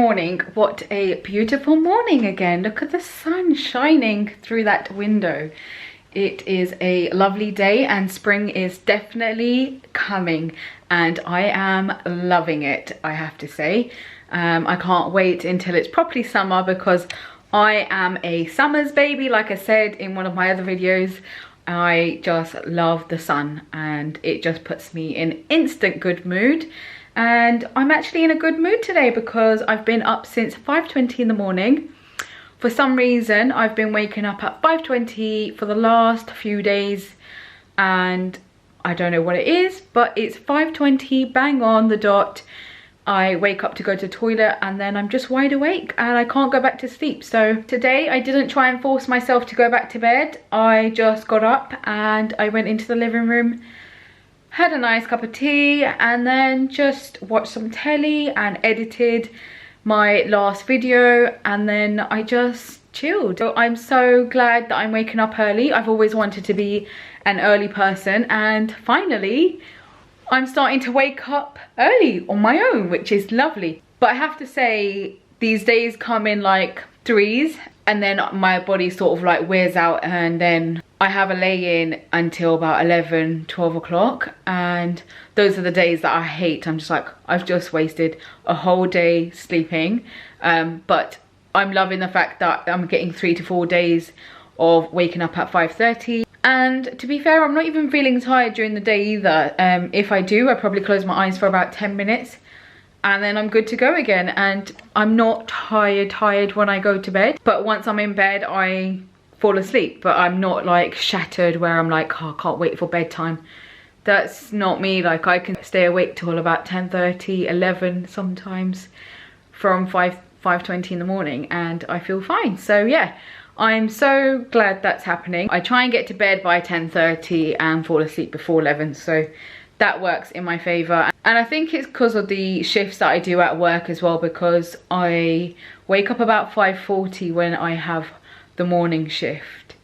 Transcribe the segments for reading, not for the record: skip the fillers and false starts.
morning. What a beautiful morning again. Look at the sun shining through that window. It is a lovely day and spring is definitely coming and I am loving it, I have to say. I can't wait until it's properly summer because I am a summer's baby. Like I said in one of my other videos, I just love the sun and it just puts me in instant good mood. And I'm actually in a good mood today because I've been up since 5:20 in the morning. For some reason, I've been waking up at 5:20 for the last few days and I don't know what it is, but it's 5:20 bang on the dot. I wake up to go to the toilet and then I'm just wide awake and I can't go back to sleep. So today I didn't try and force myself to go back to bed. I just got up and I went into the living room, had a nice cup of tea and then just watched some telly and edited my last video and then I just chilled. So I'm so glad that I'm waking up early. I've always wanted to be an early person and finally I'm starting to wake up early on my own, which is lovely. But I have to say these days come in like threes and then my body sort of like wears out and then I have a lay-in until about 11, 12 o'clock and those are the days that I hate. I'm just like, I've just wasted a whole day sleeping. But I'm loving the fact that I'm getting 3 to 4 days of waking up at 5:30. And to be fair, I'm not even feeling tired during the day either. If I do, I probably close my eyes for about 10 minutes and then I'm good to go again. And I'm not tired when I go to bed. But once I'm in bed, I fall asleep, but I'm not like shattered where I'm like, oh, I can't wait for bedtime. That's not me. Like I can stay awake till about 10:30, 11 sometimes from 5:20 in the morning and I feel fine. So yeah, I'm so glad that's happening. I try and get to bed by 10:30 and fall asleep before 11, so that works in my favor. And I think it's because of the shifts that I do at work as well, because I wake up about 5:40 when I have the morning shift.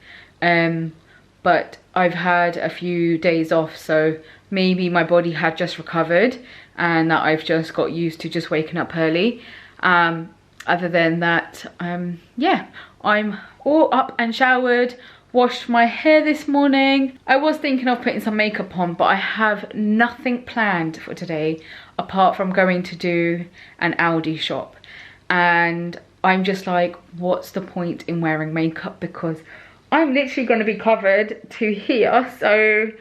But I've had a few days off, so maybe my body had just recovered and that I've just got used to just waking up early. Other than that, yeah, I'm all up and showered, washed my hair this morning. I was thinking of putting some makeup on, but I have nothing planned for today apart from going to do an Aldi shop. And I'm just like, what's the point in wearing makeup, because I'm literally going to be covered to here, so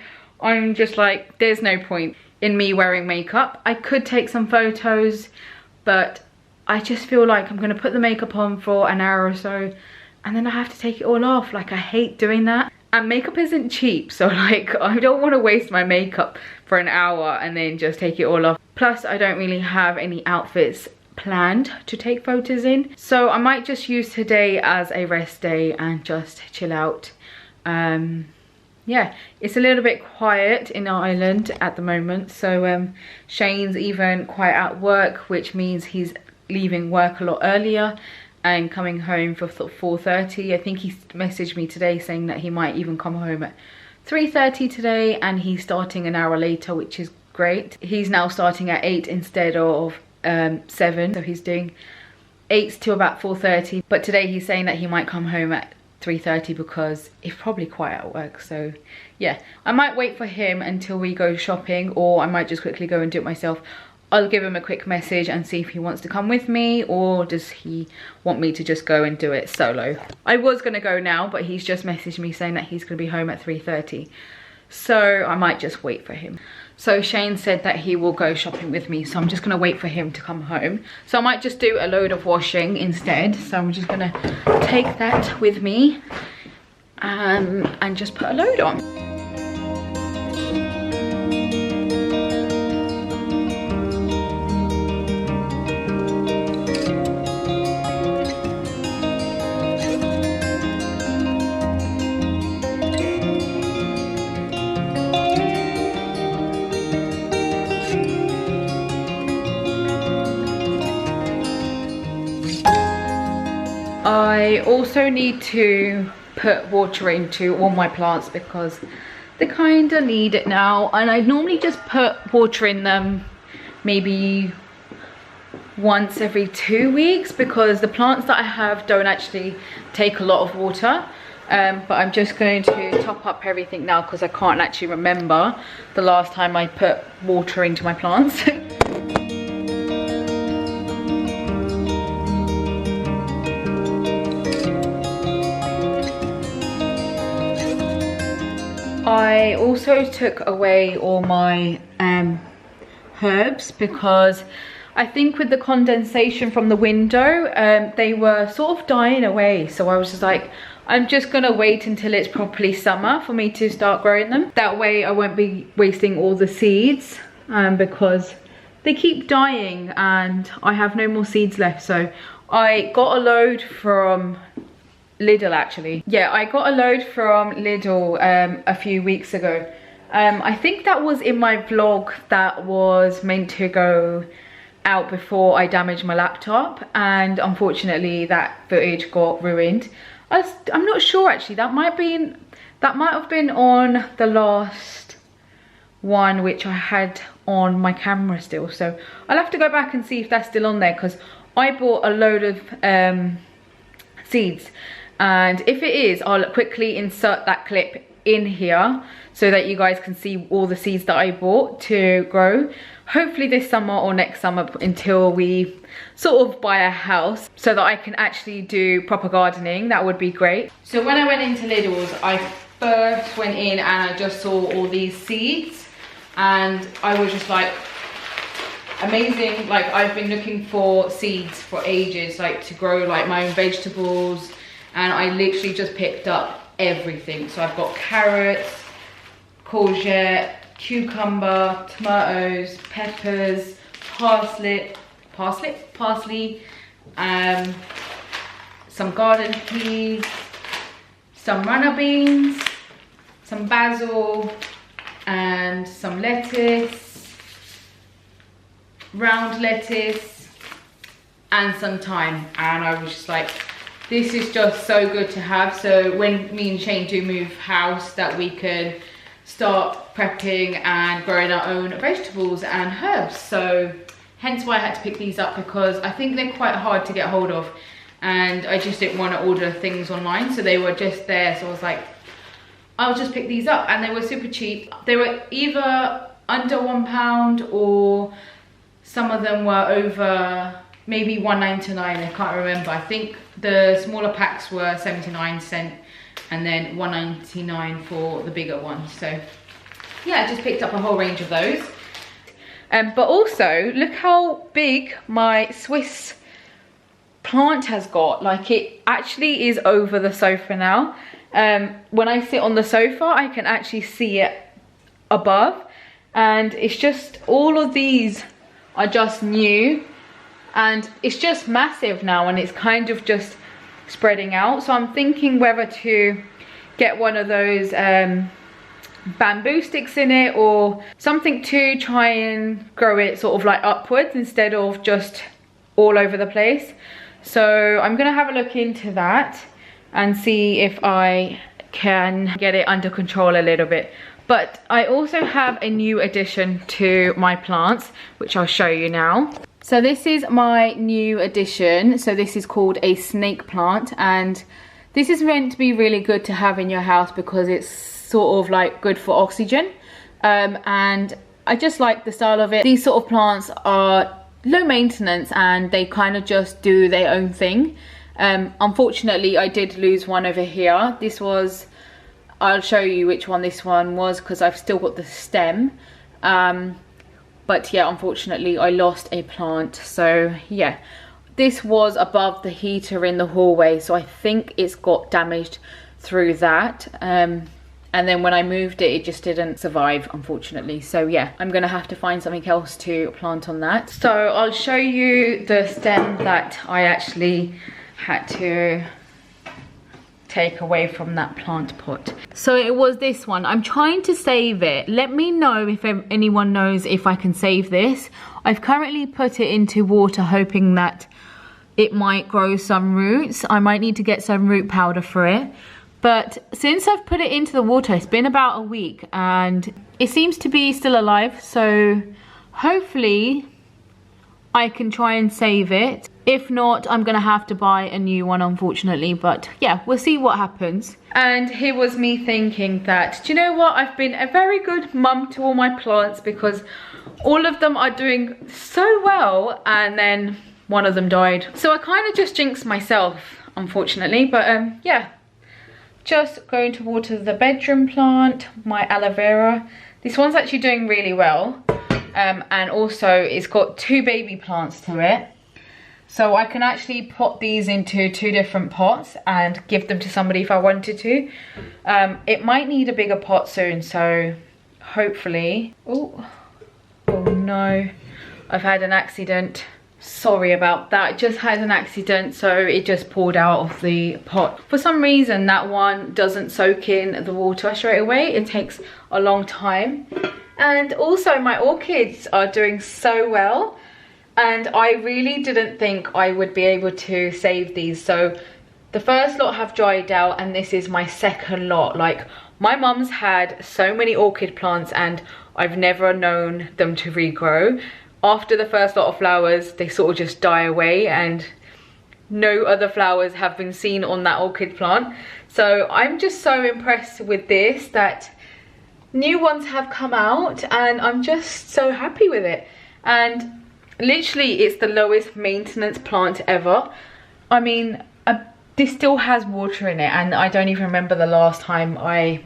I'm just like, there's no point in me wearing makeup. I could take some photos, but I just feel like I'm going to put the makeup on for an hour or so and then I have to take it all off. Like I hate doing that, and makeup isn't cheap, so like I don't want to waste my makeup for an hour and then just take it all off. Plus I don't really have any outfits planned to take photos in, so I might just use today as a rest day and just chill out. Yeah, it's a little bit quiet in Ireland at the moment, so Shane's even quiet at work, which means he's leaving work a lot earlier and coming home for 4:30. I think he messaged me today saying that he might even come home at 3:30 today and he's starting an hour later, which is great. He's now starting at 8 instead of 7, so he's doing 8 to about 4:30, but today he's saying that he might come home at 3:30 because it's probably quiet at work. So yeah, I might wait for him until we go shopping, or I might just quickly go and do it myself. I'll give him a quick message and see if he wants to come with me, or does he want me to just go and do it solo. I was gonna go now, but he's just messaged me saying that he's gonna be home at 3:30, so I might just wait for him. So Shane said that he will go shopping with me, so I'm just gonna wait for him to come home. So I might just do a load of washing instead. So I'm just gonna take that with me and just put a load on. I also need to put water into all my plants because they kind of need it now, and I normally just put water in them maybe once every 2 weeks because the plants that I have don't actually take a lot of water. But I'm just going to top up everything now because I can't actually remember the last time I put water into my plants. I also took away all my herbs because I think with the condensation from the window, they were sort of dying away. So I was just like, I'm just gonna wait until it's properly summer for me to start growing them. That way I won't be wasting all the seeds because they keep dying and I have no more seeds left. So I got a load from Lidl actually. Yeah, I got a load from Lidl a few weeks ago. I think that was in my vlog that was meant to go out before I damaged my laptop, and unfortunately that footage got ruined. I'm not sure actually, that might have been on the last one which I had on my camera still, so I'll have to go back and see if that's still on there because I bought a load of seeds, and if it is, I'll quickly insert that clip in here so that you guys can see all the seeds that I bought to grow, hopefully this summer or next summer, until we sort of buy a house so that I can actually do proper gardening. That would be great. So when I went into Lidl's, I first went in and I just saw all these seeds and I was just like, amazing. Like, I've been looking for seeds for ages, like to grow like my own vegetables, and I literally just picked up everything. So I've got carrots, courgette, cucumber, tomatoes, peppers, parsley, some garden peas, some runner beans, some basil, and some lettuce, round lettuce, and some thyme. And I was just like, this is just so good to have, so when me and Shane do move house, that we can start prepping and growing our own vegetables and herbs. So hence why I had to pick these up, because I think they're quite hard to get hold of and I just didn't want to order things online, so they were just there. So I was like, I'll just pick these up, and they were super cheap. They were either under £1 or some of them were over maybe £1.99, I can't remember. I think the smaller packs were 79 cents and then £1.99 for the bigger ones. So yeah, I just picked up a whole range of those. But also, look how big my Swiss plant has got. Like, it actually is over the sofa now. When I sit on the sofa, I can actually see it above. And it's just, all of these are just new. And it's just massive now, and it's kind of just spreading out. So I'm thinking whether to get one of those bamboo sticks in it or something to try and grow it sort of like upwards instead of just all over the place. So I'm gonna have a look into that and see if I can get it under control a little bit. But I also have a new addition to my plants, which I'll show you now. So this is my new addition. So this is called a snake plant, and this is meant to be really good to have in your house because it's sort of like good for oxygen. And I just like the style of it. These sort of plants are low maintenance and they kind of just do their own thing. Unfortunately, I did lose one over here. This was, I'll show you which one this one was because I've still got the stem. But yeah, unfortunately I lost a plant. So yeah, this was above the heater in the hallway, so I think it's got damaged through that. And then when I moved it, it just didn't survive, unfortunately. So yeah, I'm gonna have to find something else to plant on that. So I'll show you the stem that I actually had to take away from that plant pot. So it was this one. I'm trying to save it. Let me know if anyone knows if I can save this. I've currently put it into water hoping that it might grow some roots. I might need to get some root powder for it. But since I've put it into the water, it's been about a week and it seems to be still alive. So hopefully I can try and save it. If not, I'm gonna have to buy a new one, unfortunately, but yeah, we'll see what happens. And here was me thinking that, do you know what? I've been a very good mum to all my plants because all of them are doing so well, and then one of them died. So I kind of just jinxed myself, unfortunately, but yeah. Just going to water the bedroom plant, my aloe vera. This one's actually doing really well. And also it's got 2 baby plants to it. So I can actually put these into 2 different pots and give them to somebody if I wanted to. It might need a bigger pot soon, so hopefully... Oh no, I've had an accident. Sorry about that, just had an accident, so it just poured out of the pot. For some reason that one doesn't soak in the water straight away, it takes a long time. And also my orchids are doing so well, and I really didn't think I would be able to save these. So the first lot have dried out and this is my second lot. Like, my mum's had so many orchid plants and I've never known them to regrow. After the first lot of flowers, they sort of just die away and no other flowers have been seen on that orchid plant. So I'm just so impressed with this, that new ones have come out and I'm just so happy with it. And literally it's the lowest maintenance plant ever. I mean, this still has water in it and I don't even remember the last time I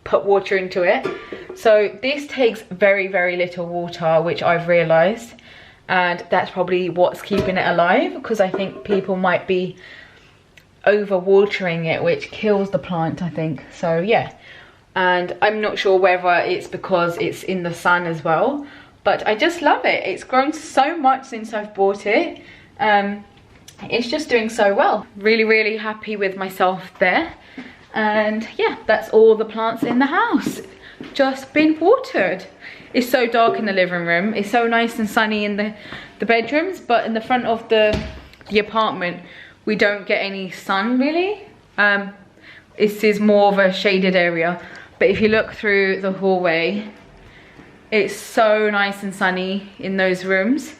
put water into it. So this takes very, very little water, which I've realized, and that's probably what's keeping it alive, because I think people might be over watering it, which kills the plant, I think. So yeah, and I'm not sure whether it's because it's in the sun as well, but I just love it. It's grown so much since I've bought it. It's just doing so well. Really, really happy with myself there. And yeah, that's all the plants in the house, just been watered. It's so dark in the living room. It's so nice and sunny in the bedrooms, but in the front of the apartment we don't get any sun really. This is more of a shaded area, but if you look through the hallway, it's so nice and sunny in those rooms.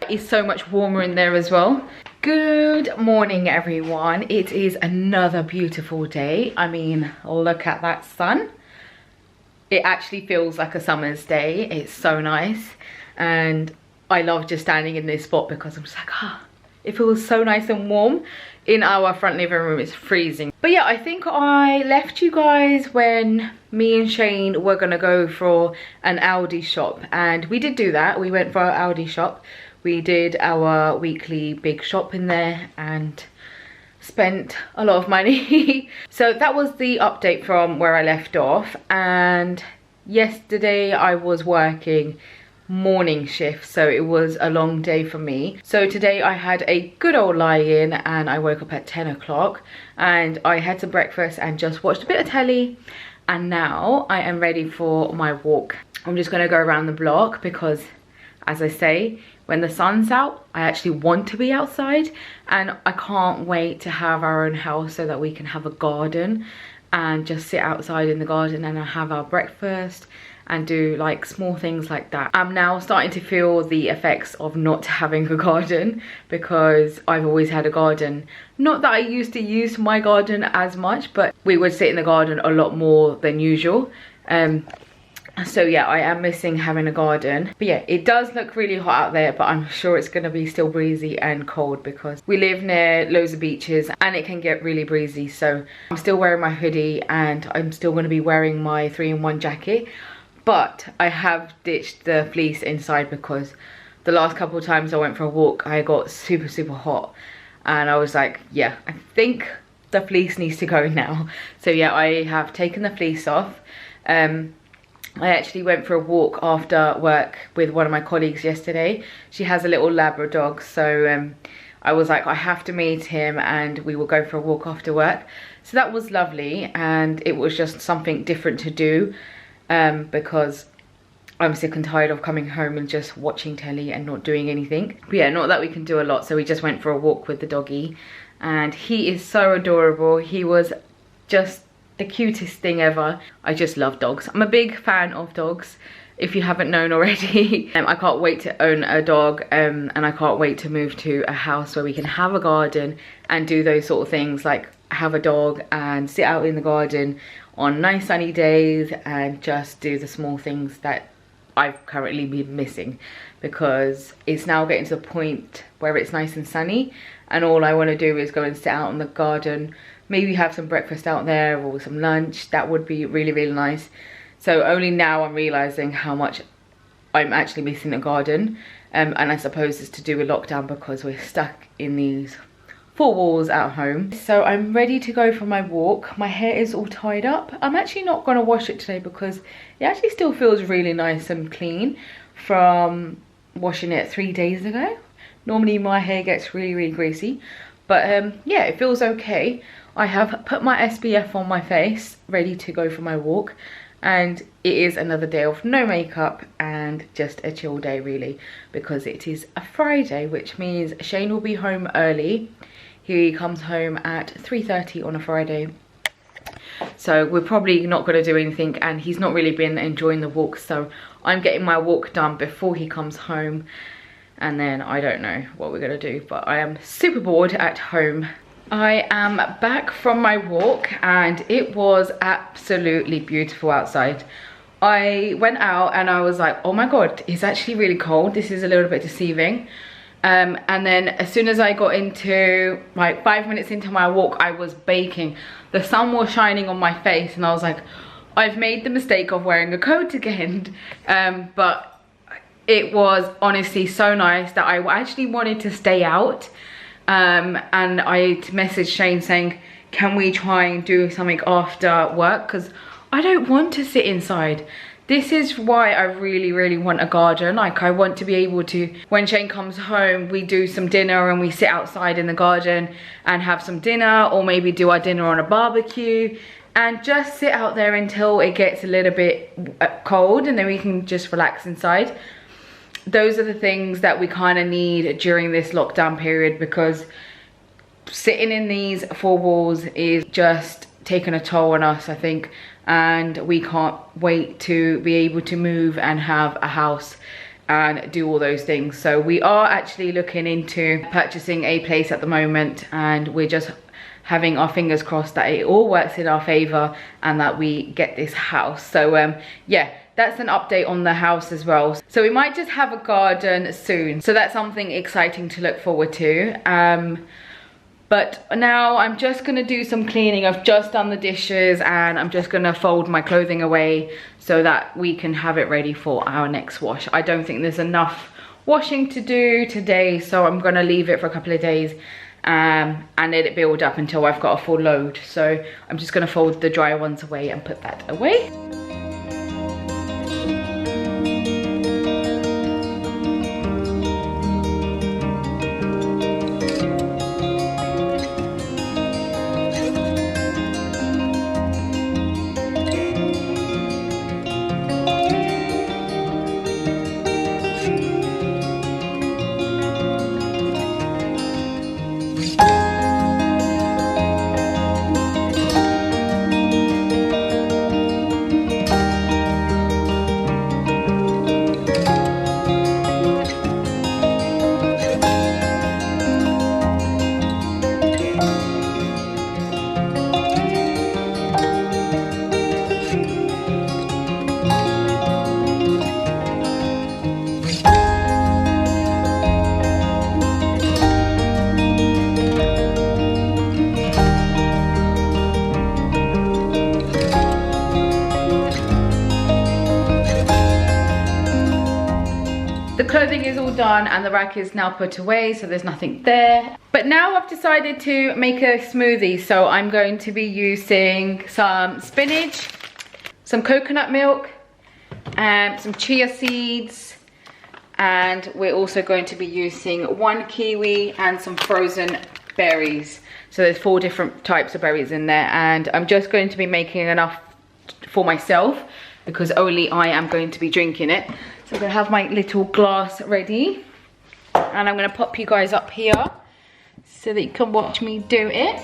It's so much warmer in there as well. Good morning everyone. It is another beautiful day. I mean, look at that sun. It actually feels like a summer's day. It's so nice, and I love just standing in this spot because I'm just like, it feels so nice and warm. In our front living room it's freezing. But yeah, I think I left you guys when me and Shane were gonna go for an Aldi shop, and we did do that. We went for our Aldi shop. We did our weekly big shop in there and spent a lot of money. So that was the update from where I left off. And yesterday I was working morning shift, so it was a long day for me. So today I had a good old lie-in and I woke up at 10 o'clock and I had some breakfast and just watched a bit of telly, and now I am ready for my walk. I'm just gonna go around the block because, as I say, when the sun's out, I actually want to be outside, and I can't wait to have our own house so that we can have a garden and just sit outside in the garden and have our breakfast and do like small things like that. I'm now starting to feel the effects of not having a garden, because I've always had a garden. Not that I used to use my garden as much, but we would sit in the garden a lot more than usual. So yeah, I am missing having a garden. But yeah, it does look really hot out there, but I'm sure it's gonna be still breezy and cold because we live near loads of beaches and it can get really breezy. So I'm still wearing my hoodie and I'm still gonna be wearing my 3-in-1 jacket. But I have ditched the fleece inside because the last couple of times I went for a walk, I got super, super hot. And I was like, yeah, I think the fleece needs to go now. So yeah, I have taken the fleece off. I actually went for a walk after work with one of my colleagues yesterday. She has a little Labrador dog, so I was like, I have to meet him and we will go for a walk after work. So that was lovely, and it was just something different to do because I'm sick and tired of coming home and just watching telly and not doing anything. But yeah, not that we can do a lot, so we just went for a walk with the doggy, and he is so adorable. He was just the cutest thing ever. I just love dogs. I'm a big fan of dogs. if you haven't known already. I can't wait to own a dog, and I can't wait to move to a house where we can have a garden and do those sort of things, like have a dog and sit out in the garden on nice sunny days and just do the small things that I've currently been missing, because it's now getting to the point where it's nice and sunny and all I want to do is go and sit out in the garden, maybe have some breakfast out there or some lunch. That would be really, really nice. So only now I'm realizing how much I'm actually missing the garden, and I suppose it's to do with lockdown because we're stuck in these four walls at home. So I'm ready to go for my walk. My hair is all tied up. I'm actually not going to wash it today because it actually still feels really nice and clean from washing it 3 days ago. Normally my hair gets really, really greasy, but yeah, it feels okay. I have put my SPF on my face, ready to go for my walk, and it is another day of no makeup and just a chill day really, because it is a Friday, which means Shane will be home early. He comes home at 3:30 on a Friday, so we're probably not going to do anything, and he's not really been enjoying the walk, so I'm getting my walk done before he comes home, and then I don't know what we're going to do, but I am super bored at home. I am back from my walk and it was absolutely beautiful outside. I went out and I was like, oh my god, it's actually really cold. This is a little bit deceiving. And then as soon as I got into, like 5 minutes into my walk, I was baking. The sun was shining on my face and I was like, I've made the mistake of wearing a coat again. But it was honestly so nice that I actually wanted to stay out. And I messaged Shane saying, can we try and do something after work? Because I don't want to sit inside. This is why I really, really want a garden. Like, I want to be able to, when Shane comes home, we do some dinner and we sit outside in the garden and have some dinner, or maybe do our dinner on a barbecue and just sit out there until it gets a little bit cold, and then we can just relax inside. Those are the things that we kind of need during this lockdown period, because sitting in these four walls is just taking a toll on us, I think, and we can't wait to be able to move and have a house and do all those things. So we are actually looking into purchasing a place at the moment, and we're just having our fingers crossed that it all works in our favor and that we get this house. So yeah, that's an update on the house as well. So we might just have a garden soon, so that's something exciting to look forward to. But now I'm just gonna do some cleaning. I've just done the dishes and I'm just gonna fold my clothing away so that we can have it ready for our next wash. I don't think there's enough washing to do today, so I'm gonna leave it for a couple of days and let it build up until I've got a full load. So I'm just gonna fold the dry ones away and put that away. The clothing is all done and the rack is now put away, so there's nothing there. But now I've decided to make a smoothie, so I'm going to be using some spinach, some coconut milk, and some chia seeds, and we're also going to be using 1 kiwi and some frozen berries. So there's 4 different types of berries in there, and I'm just going to be making enough for myself because only I am going to be drinking it. So I'm gonna have my little glass ready, and I'm gonna pop you guys up here so that you can watch me do it.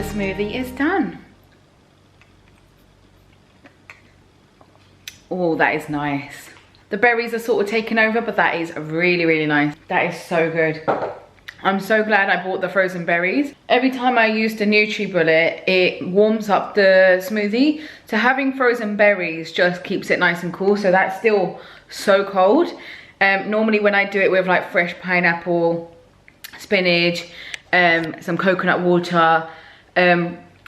the smoothie is done. Oh, that is nice. The berries are sort of taken over, but that is really, really nice. That is so good. I'm so glad I bought the frozen berries. Every time I use the NutriBullet, it warms up the smoothie. So having frozen berries just keeps it nice and cool. So that's still so cold. Normally when I do it with like fresh pineapple, spinach, some coconut water,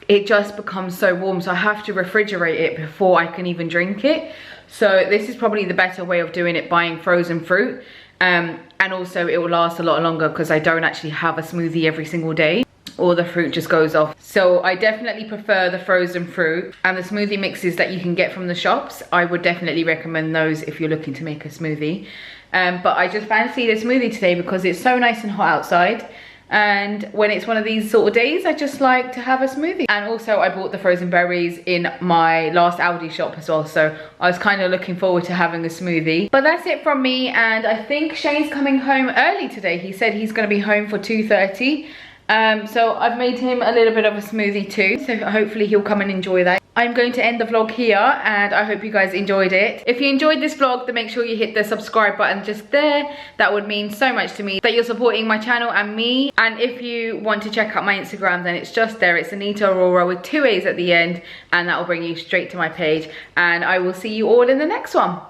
it just becomes so warm. So I have to refrigerate it before I can even drink it. So this is probably the better way of doing it, buying frozen fruit. And also it will last a lot longer because I don't actually have a smoothie every single day, or the fruit just goes off. So I definitely prefer the frozen fruit, and the smoothie mixes that you can get from the shops, I would definitely recommend those if you're looking to make a smoothie. But I just fancied a smoothie today because it's so nice and hot outside. And when it's one of these sort of days, I just like to have a smoothie. And also I bought the frozen berries in my last Aldi shop as well. So I was kind of looking forward to having a smoothie. But that's it from me. And I think Shane's coming home early today. He said he's going to be home for 2:30. So I've made him a little bit of a smoothie too. So hopefully he'll come and enjoy that. I'm going to end the vlog here, and I hope you guys enjoyed it. If you enjoyed this vlog, then make sure you hit the subscribe button just there. That would mean so much to me that you're supporting my channel and me. And if you want to check out my Instagram, then it's just there. It's Anita Arora with 2 A's at the end, and that will bring you straight to my page. And I will see you all in the next one.